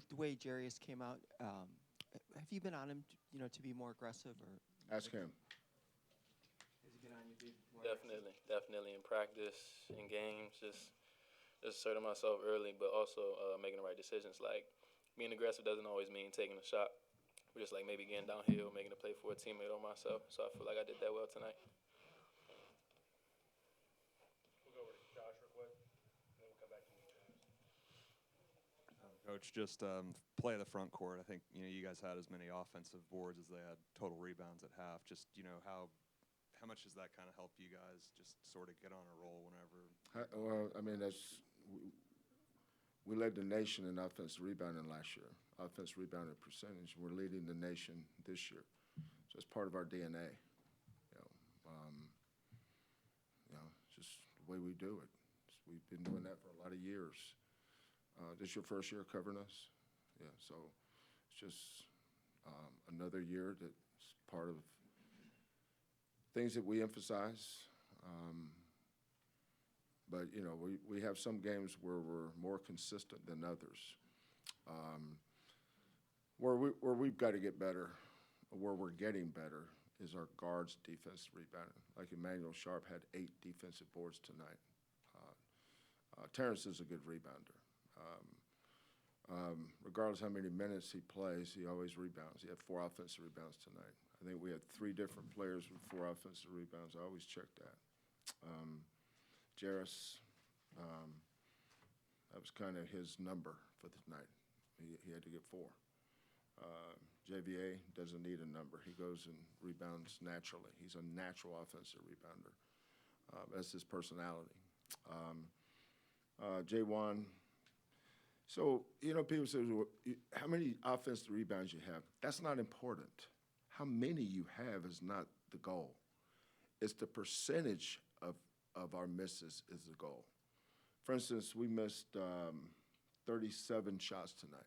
the way Jarace came out, have you been on him, to be more aggressive, or Ask him. has he been on you to be more Definitely in practice, in games, just asserting myself early, but also making the right decisions. Like being aggressive doesn't always mean taking a shot, but just like maybe getting downhill, making a play for a teammate or myself. So I feel like I did that well tonight. We'll go over to Josh real quick, and then we'll come back to you, James. Coach, just play of the front court. I think you guys had as many offensive boards as they had total rebounds at half. Just how much does that kind of help you guys just sort of get on a roll whenever? Well, I mean, we led the nation in offensive rebounding last year. Offensive rebounding percentage. We're leading the nation this year, so it's part of our DNA. It's just the way we do it. We've been doing that for a lot of years. This is your first year covering us? Yeah, so it's just another year that's part of things that we emphasize. But, we have some games where we're more consistent than others. Where we've got to get better, where we're getting better, is our guards' defense rebounding. Like Emmanuel Sharp had 8 defensive boards tonight. Terrence is a good rebounder. Regardless how many minutes he plays, he always rebounds. He had 4 offensive rebounds tonight. I think we had 3 different players with 4 offensive rebounds. I always check that. Jarace, that was kind of his number for the night. He had to get 4. JVA doesn't need a number. He goes and rebounds naturally. He's a natural offensive rebounder. That's his personality. J1. So, people say, well, how many offensive rebounds you have? That's not important. How many you have is not the goal. It's the percentage of our misses is the goal. For instance, we missed 37 shots tonight.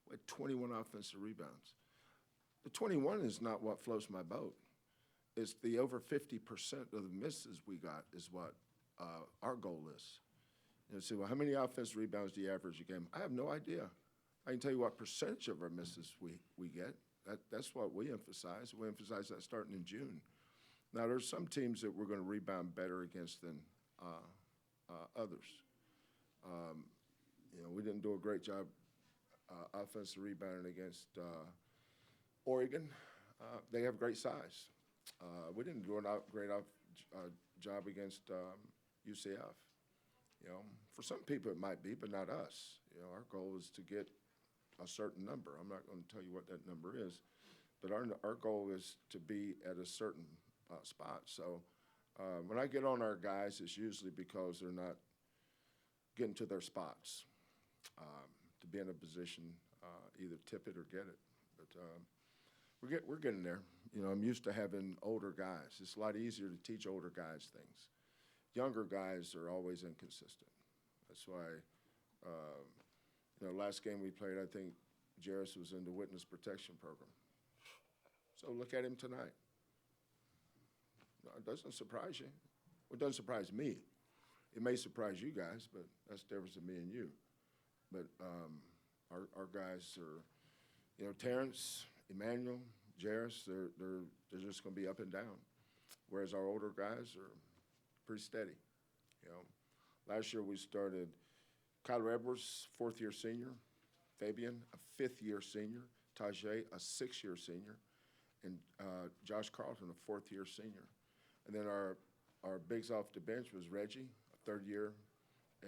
We had 21 offensive rebounds. The 21 is not what floats my boat. It's the over 50% of the misses we got is what our goal is. Say, well, how many offensive rebounds do you average a game? I have no idea. I can tell you what percentage of our misses we get. That's what we emphasize. We emphasize that starting in June. Now, there's some teams that we're going to rebound better against than others. We didn't do a great job offensive rebounding against Oregon. They have great size. We didn't do a great job against UCF. For some people it might be, but not us. Our goal is to get a certain number. I'm not going to tell you what that number is, but our goal is to be at a certain spot. So when I get on our guys, it's usually because they're not getting to their spots to be in a position either tip it or get it. But we're getting there. I'm used to having older guys. It's a lot easier to teach older guys things. Younger guys are always inconsistent. That's why, last game we played, I think Jarace was in the witness protection program. So look at him tonight. No, it doesn't surprise you. Well, it doesn't surprise me. It may surprise you guys, but that's the difference in me and you. But our guys are, Terrence, Emmanuel, Jarace, they're just going to be up and down, whereas our older guys are pretty steady. Last year we started Kyler Edwards, 4th-year senior, Fabian, a 5th-year senior, Tajay, a 6th-year senior, and Josh Carlton, a 4th-year senior. And then our bigs off the bench was Reggie, a 3rd year,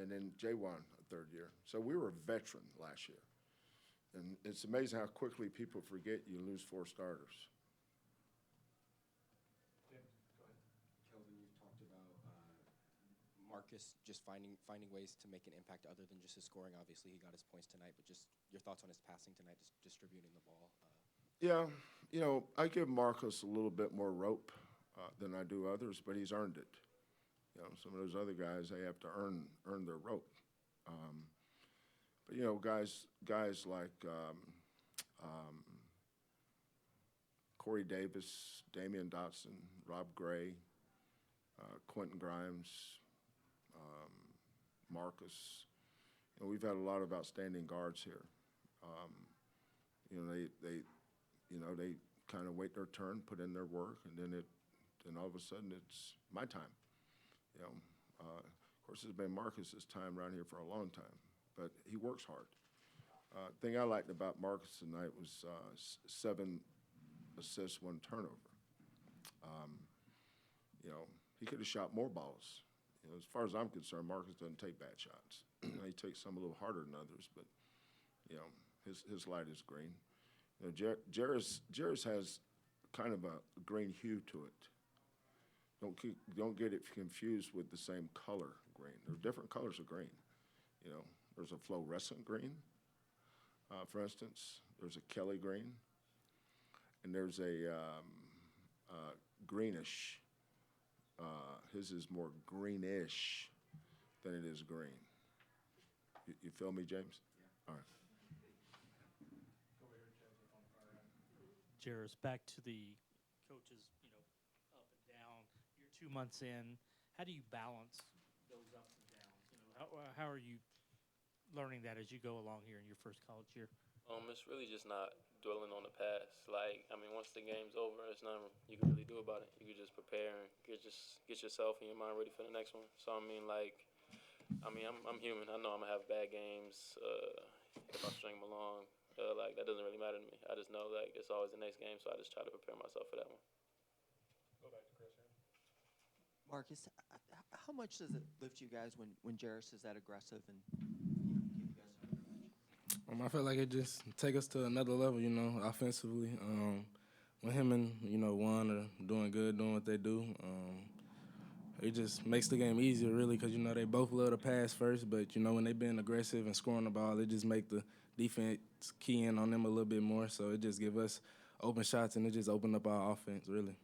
and then J1, a 3rd year. So we were a veteran last year. And it's amazing how quickly people forget you lose 4 starters. Kelvin, you've talked about Marcus just finding ways to make an impact other than just his scoring. Obviously, he got his points tonight, but just your thoughts on his passing tonight, just distributing the ball. Yeah, I give Marcus a little bit more rope than I do others, but he's earned it. Some of those other guys, they have to earn their rope. But guys like Corey Davis, Damian Dotson, Rob Gray, Quentin Grimes, Marcus. We've had a lot of outstanding guards here. You know, they kind of wait their turn, put in their work, and then all of a sudden it's my time. You know, of course it's been Marcus's time around here for a long time, but he works hard. Thing I liked about Marcus tonight was 7 assists, 1 turnover. You know, he could have shot more balls. You know, as far as I'm concerned, Marcus doesn't take bad shots. He takes some a little harder than others, but you know, his light is green. You know, Jarace has kind of a green hue to it. Don't get it confused with the same color green. There are different colors of green. You know, there's a fluorescent green, for instance. There's a Kelly green, and there's a greenish. His is more greenish than it is green. You feel me, James? Yeah. All right. Jarace, back to the coaches, you know, up and down. You're 2 months in. How do you balance those ups and downs? You know, how are you learning that as you go along here in your first college year? It's really just not dwelling on the past. Like, I mean, once the game's over, there's nothing you can really do about it. You can just prepare and get yourself and your mind ready for the next one. So I mean, like, I'm human. I know I'm gonna have bad games. If I string them along, like that doesn't really matter to me. I just know like it's always the next game, so I just try to prepare myself for that one. Go back to Chris here. Marcus, how much does it lift you guys when Jarace is that aggressive and keep you guys under match? I feel like it just take us to another level, you know, offensively. When him and, you know, Juan are doing good, doing what they do, it just makes the game easier, really, because, you know, they both love to pass first, but, you know, when they being aggressive and scoring the ball, it just make the defense key in on them a little bit more, so it just give us open shots, and it just open up our offense, really.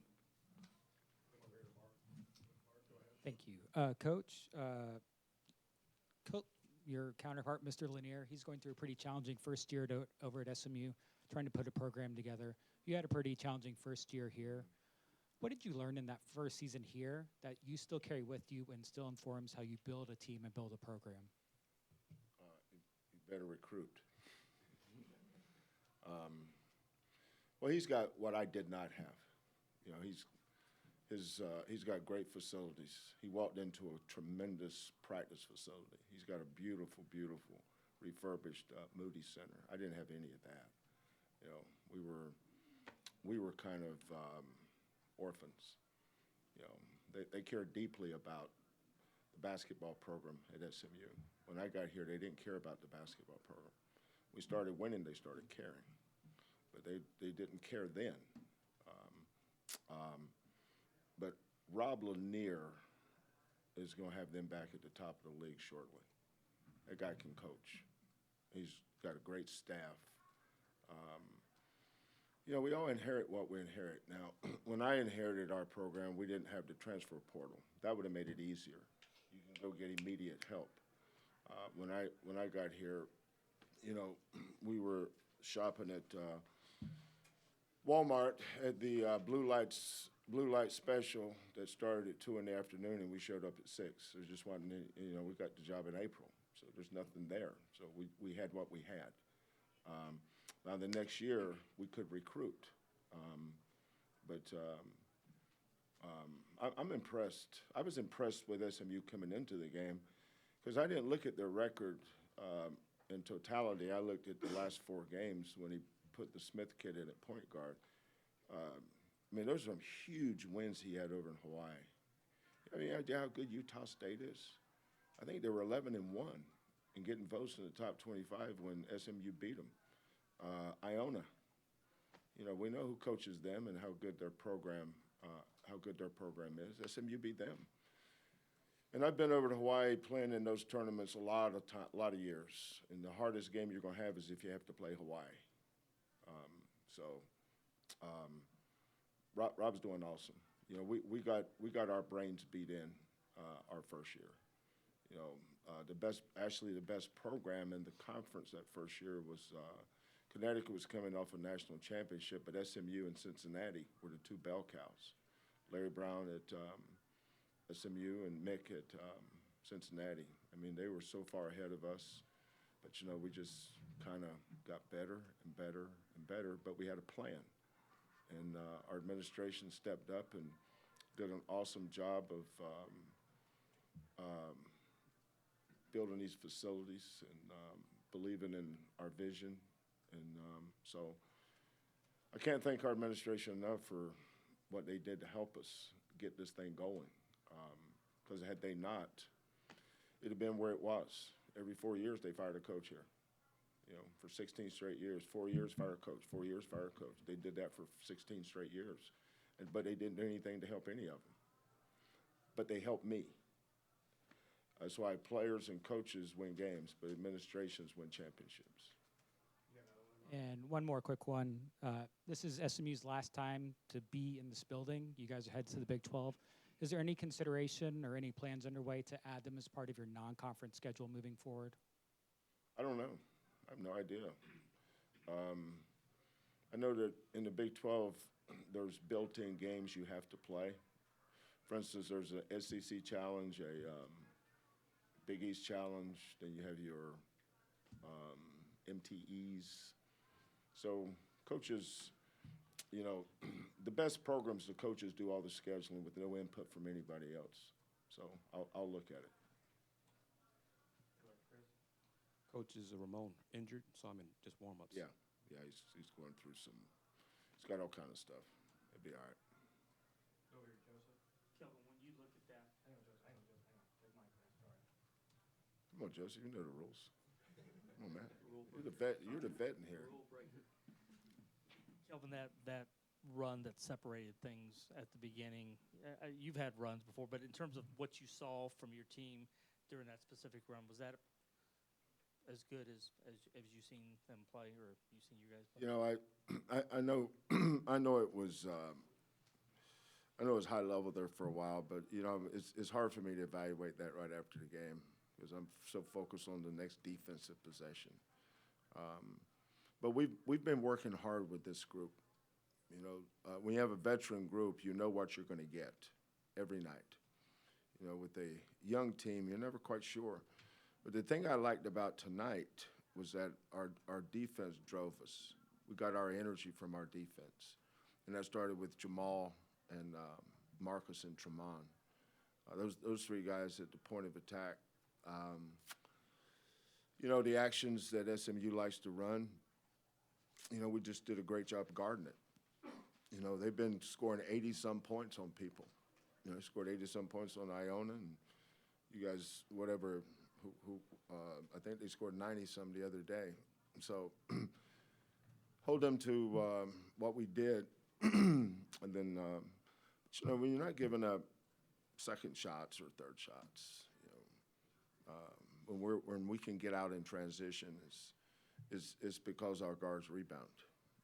Thank you. Coach, your counterpart, Mr. Lanier, he's going through a pretty challenging first year over at SMU, trying to put a program together. You had a pretty challenging first year here. What did you learn in that first season here that you still carry with you and still informs how you build a team and build a program? You better recruit. Well, he's got what I did not have. You know, he's got great facilities. He walked into a tremendous practice facility. He's got a beautiful, beautiful refurbished Moody Center. I didn't have any of that. You know, we were kind of orphans. You know, they cared deeply about the basketball program at SMU. When I got here, they didn't care about the basketball program. We started winning, they started caring. But they didn't care then. But Rob Lanier is going to have them back at the top of the league shortly. That guy can coach. He's got a great staff. You know, we all inherit what we inherit. Now, when I inherited our program, we didn't have the transfer portal. That would have made it easier. You can go get immediate help. When I got here, you know, we were shopping at Walmart at the blue light special that started at 2 in the afternoon, and we showed up at 6. There just wasn't any, you know, we got the job in April, so there's nothing there. So we had what we had. Now the next year we could recruit, but I'm impressed. I was impressed with SMU coming into the game because I didn't look at their record in totality. I looked at the last 4 games when he put the Smith kid in at point guard. I mean, those are some huge wins he had over in Hawaii. I mean, idea how good Utah State is? I think they were 11-1 and getting votes in the top 25 when SMU beat them. Iona, you know, we know who coaches them and how good their program is. SMU beat them. And I've been over to Hawaii playing in those tournaments a lot of years. And the hardest game you're going to have is if you have to play Hawaii. Rob's doing awesome. You know, we got our brains beat in our first year. You know, the best program in the conference that first year was Connecticut was coming off a national championship, but SMU and Cincinnati were the 2 bell cows. Larry Brown at SMU and Mick at Cincinnati. I mean, they were so far ahead of us. But, you know, we just kind of got better and better and better, but we had a plan. And our administration stepped up and did an awesome job of building these facilities and believing in our vision. And so I can't thank our administration enough for what they did to help us get this thing going. Because had they not, it'd have been where it was. Every 4 years they fired a coach here. You know, for 16 straight years, 4 years fire a coach, 4 years fire a coach. They did that for 16 straight years, but they didn't do anything to help any of them. But they helped me. That's why players and coaches win games, but administrations win championships. And one more quick one. This is SMU's last time to be in this building. You guys are headed to the Big 12. Is there any consideration or any plans underway to add them as part of your non-conference schedule moving forward? I don't know. I have no idea. I know that in the Big 12, there's built-in games you have to play. For instance, there's a SEC challenge, a Big East challenge, then you have your MTEs. So coaches, you know, the best programs, the coaches do all the scheduling with no input from anybody else. So I'll look at it. Coach, is Ramon injured? So I'm in just warm-ups. Yeah, he's going through some, he's got all kind of stuff. It'll be all right. Over here, Joseph. Kelvin, when you look at that, hang on, Joseph, hang on, Joseph, hang on. Take my class, sorry. Come on, Joseph, you know the rules. Come on, man. You're the vet. You're the vet in here. Kelvin, that run that separated things at the beginning, you've had runs before, but in terms of what you saw from your team during that specific run, was that as good as you've seen them play, or you've seen you guys play? You know, I know I know it was high level there for a while, but you know it's hard for me to evaluate that right after the game because I'm so focused on the next defensive possession. But we've been working hard with this group. You know, when you have a veteran group, you know what you're going to get every night. You know, with a young team, you're never quite sure. But the thing I liked about tonight was that our defense drove us. We got our energy from our defense. And that started with Jamal and Marcus and Tremont. Those three guys at the point of attack. You know, the actions that SMU likes to run, you know, we just did a great job guarding it. You know, they've been scoring 80-some points on people. You know, they scored 80-some points on Iona, and you guys, whatever, I think they scored 90-some the other day. So hold them to what we did. And then, you know, when you're not giving up second shots or third shots, you know, when we can get out in transition, it's because our guards rebound.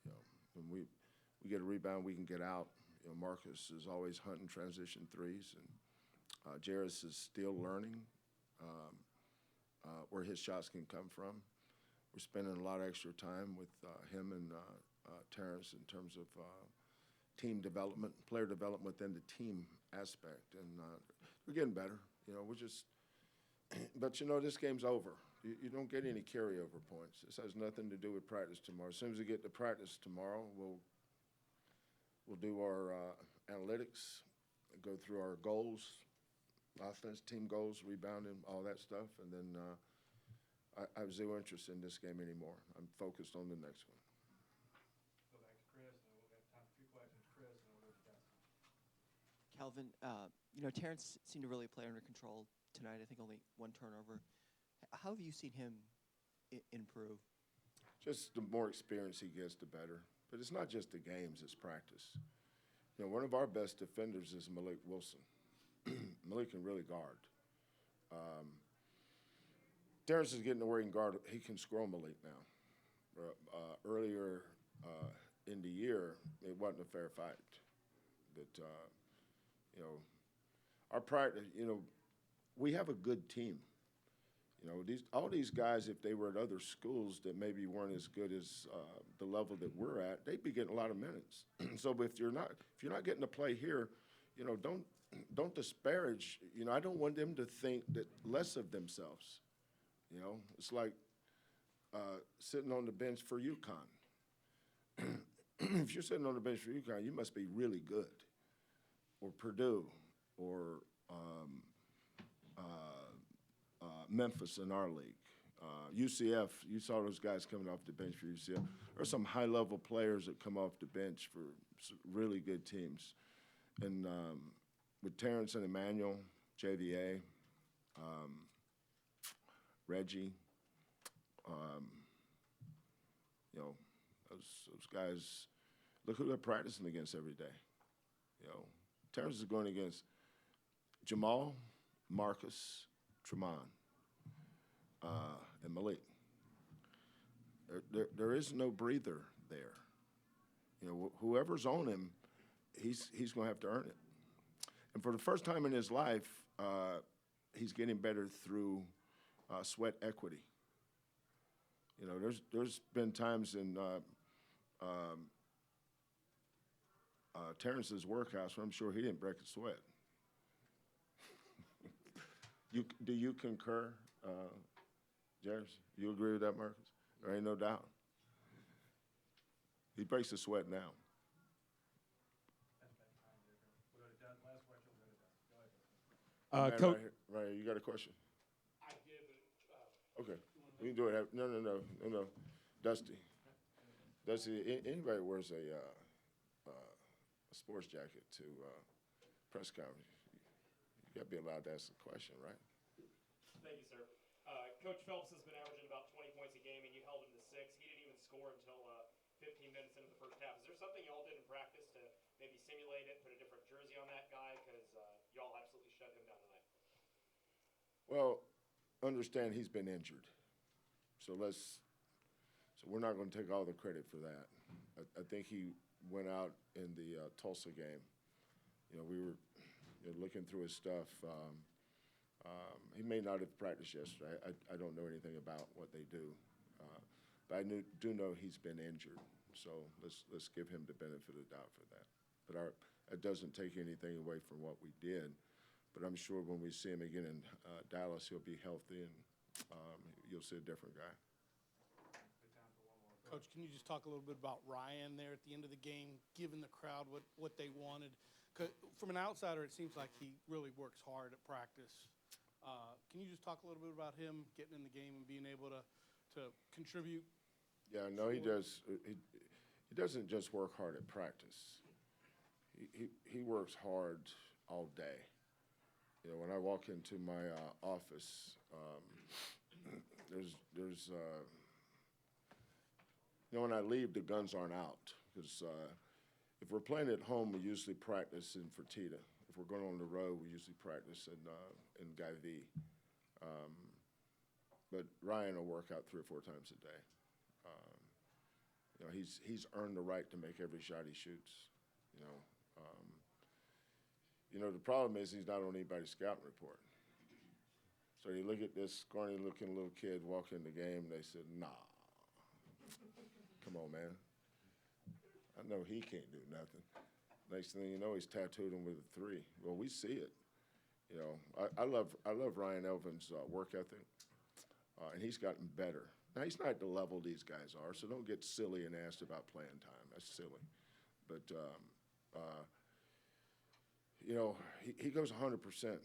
You know, when we get a rebound, we can get out. You know, Marcus is always hunting transition threes, and Jarace is still learning where his shots can come from. We're spending a lot of extra time with him and Terrence in terms of team development, player development within the team aspect, and we're getting better. You know, we're just, but you know, this game's over. You don't get any carryover points. This has nothing to do with practice tomorrow. As soon as we get to practice tomorrow, we'll do our analytics, go through our goals, offense, team goals, rebounding, all that stuff, and then I have zero interest in this game anymore. I'm focused on the next one. Go back to Chris, and we'll have time for a few questions. Chris, and we'll go to Justin. Calvin, you know, Terrence seemed to really play under control tonight. I think only one turnover. How have you seen him improve? Just the more experience he gets, the better. But it's not just the games, it's practice. You know, one of our best defenders is Malik Wilson. Malik can really guard. Terrence is getting to where he can guard. He can score Malik now. Earlier in the year, it wasn't a fair fight. But, you know, our practice, you know, we have a good team. You know, all these guys, if they were at other schools that maybe weren't as good as the level that we're at, they'd be getting a lot of minutes. So if you're not getting to play here, you know, don't disparage. You know, I don't want them to think that less of themselves. You know, it's like sitting on the bench for UConn. If you're sitting on the bench for UConn, you must be really good. Or Purdue, or Memphis in our league. UCF, you saw those guys coming off the bench for UCF. There are some high-level players that come off the bench for really good teams. And with Terrence and Emmanuel, JVA, Reggie, you know, those guys, look who they're practicing against every day. You know, Terrence is going against Jamal, Marcus, Tremont, and Malik. There is no breather there. You know, whoever's on him, he's going to have to earn it. And for the first time in his life, he's getting better through sweat equity. You know, there's been times in Terrence's workouts where I'm sure he didn't break a sweat. Do you concur, Jarace? You agree with that, Marcus? There ain't no doubt. He breaks a sweat now. We'll go to Doug. Last question, we'll go to Doug. Go ahead. Coach, Right, you got a question? I did, but Okay, we can do it. No. Dusty, anybody wears a sports jacket to press conference, you got to be allowed to ask a question, right? Thank you, sir. Coach Phelps has been averaging about 20 points a game, and you held him to 6. He didn't even score until 15 minutes into the first half. Is there something y'all did in practice to maybe simulate it, put a different jersey on that guy? Because y'all absolutely shut him down tonight. Well, understand he's been injured, so we're not going to take all the credit for that. I think he went out in the Tulsa game. You know, we were looking through his stuff. He may not have practiced yesterday. I don't know anything about what they do, but I do know he's been injured. So let's give him the benefit of the doubt for that. But it doesn't take anything away from what we did. But I'm sure when we see him again in Dallas, he'll be healthy and you'll see a different guy. Coach, can you just talk a little bit about Ryan there at the end of the game, giving the crowd what they wanted? 'Cause from an outsider, it seems like he really works hard at practice. Can you just talk a little bit about him getting in the game and being able to contribute? Yeah, no, he does. He doesn't just work hard at practice. He works hard all day. You know, when I walk into my office, there's you know, when I leave, the guns aren't out. Because if we're playing at home, we usually practice in Fertitta. If we're going on the road, we usually practice in Guy-V. But Ryan will work out 3 or 4 times a day. You know, he's earned the right to make every shot he shoots. You know, the problem is he's not on anybody's scouting report. So you look at this scrawny-looking little kid walk in the game, they said, nah. Come on, man. I know he can't do nothing. Next thing you know, he's tattooed him with a 3. Well, we see it. You know, I love Ryan Elvin's work ethic, and he's gotten better. Now, he's not at the level these guys are, so don't get silly and asked about playing time. That's silly. But, you know, he goes 100%.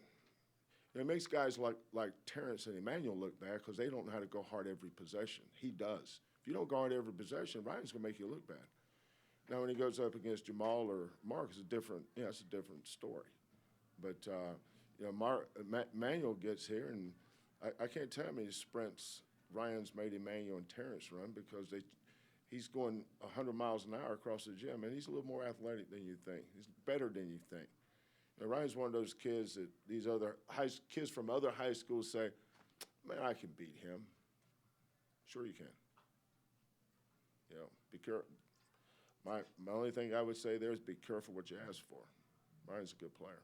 It makes guys like Terrence and Emmanuel look bad because they don't know how to go hard every possession. He does. If you don't guard every possession, Ryan's going to make you look bad. Now, when he goes up against Jamal or Mark, it's a different story. But, you know, Emmanuel gets here, and I can't tell how many sprints Ryan's made Emmanuel and Terrence run because he's going 100 miles an hour across the gym, and he's a little more athletic than you think. He's better than you think. And Ryan's one of those kids that these other kids from other high schools say, man, I can beat him. Sure you can. You know, be careful. My only thing I would say there is be careful what you ask for. Ryan's a good player.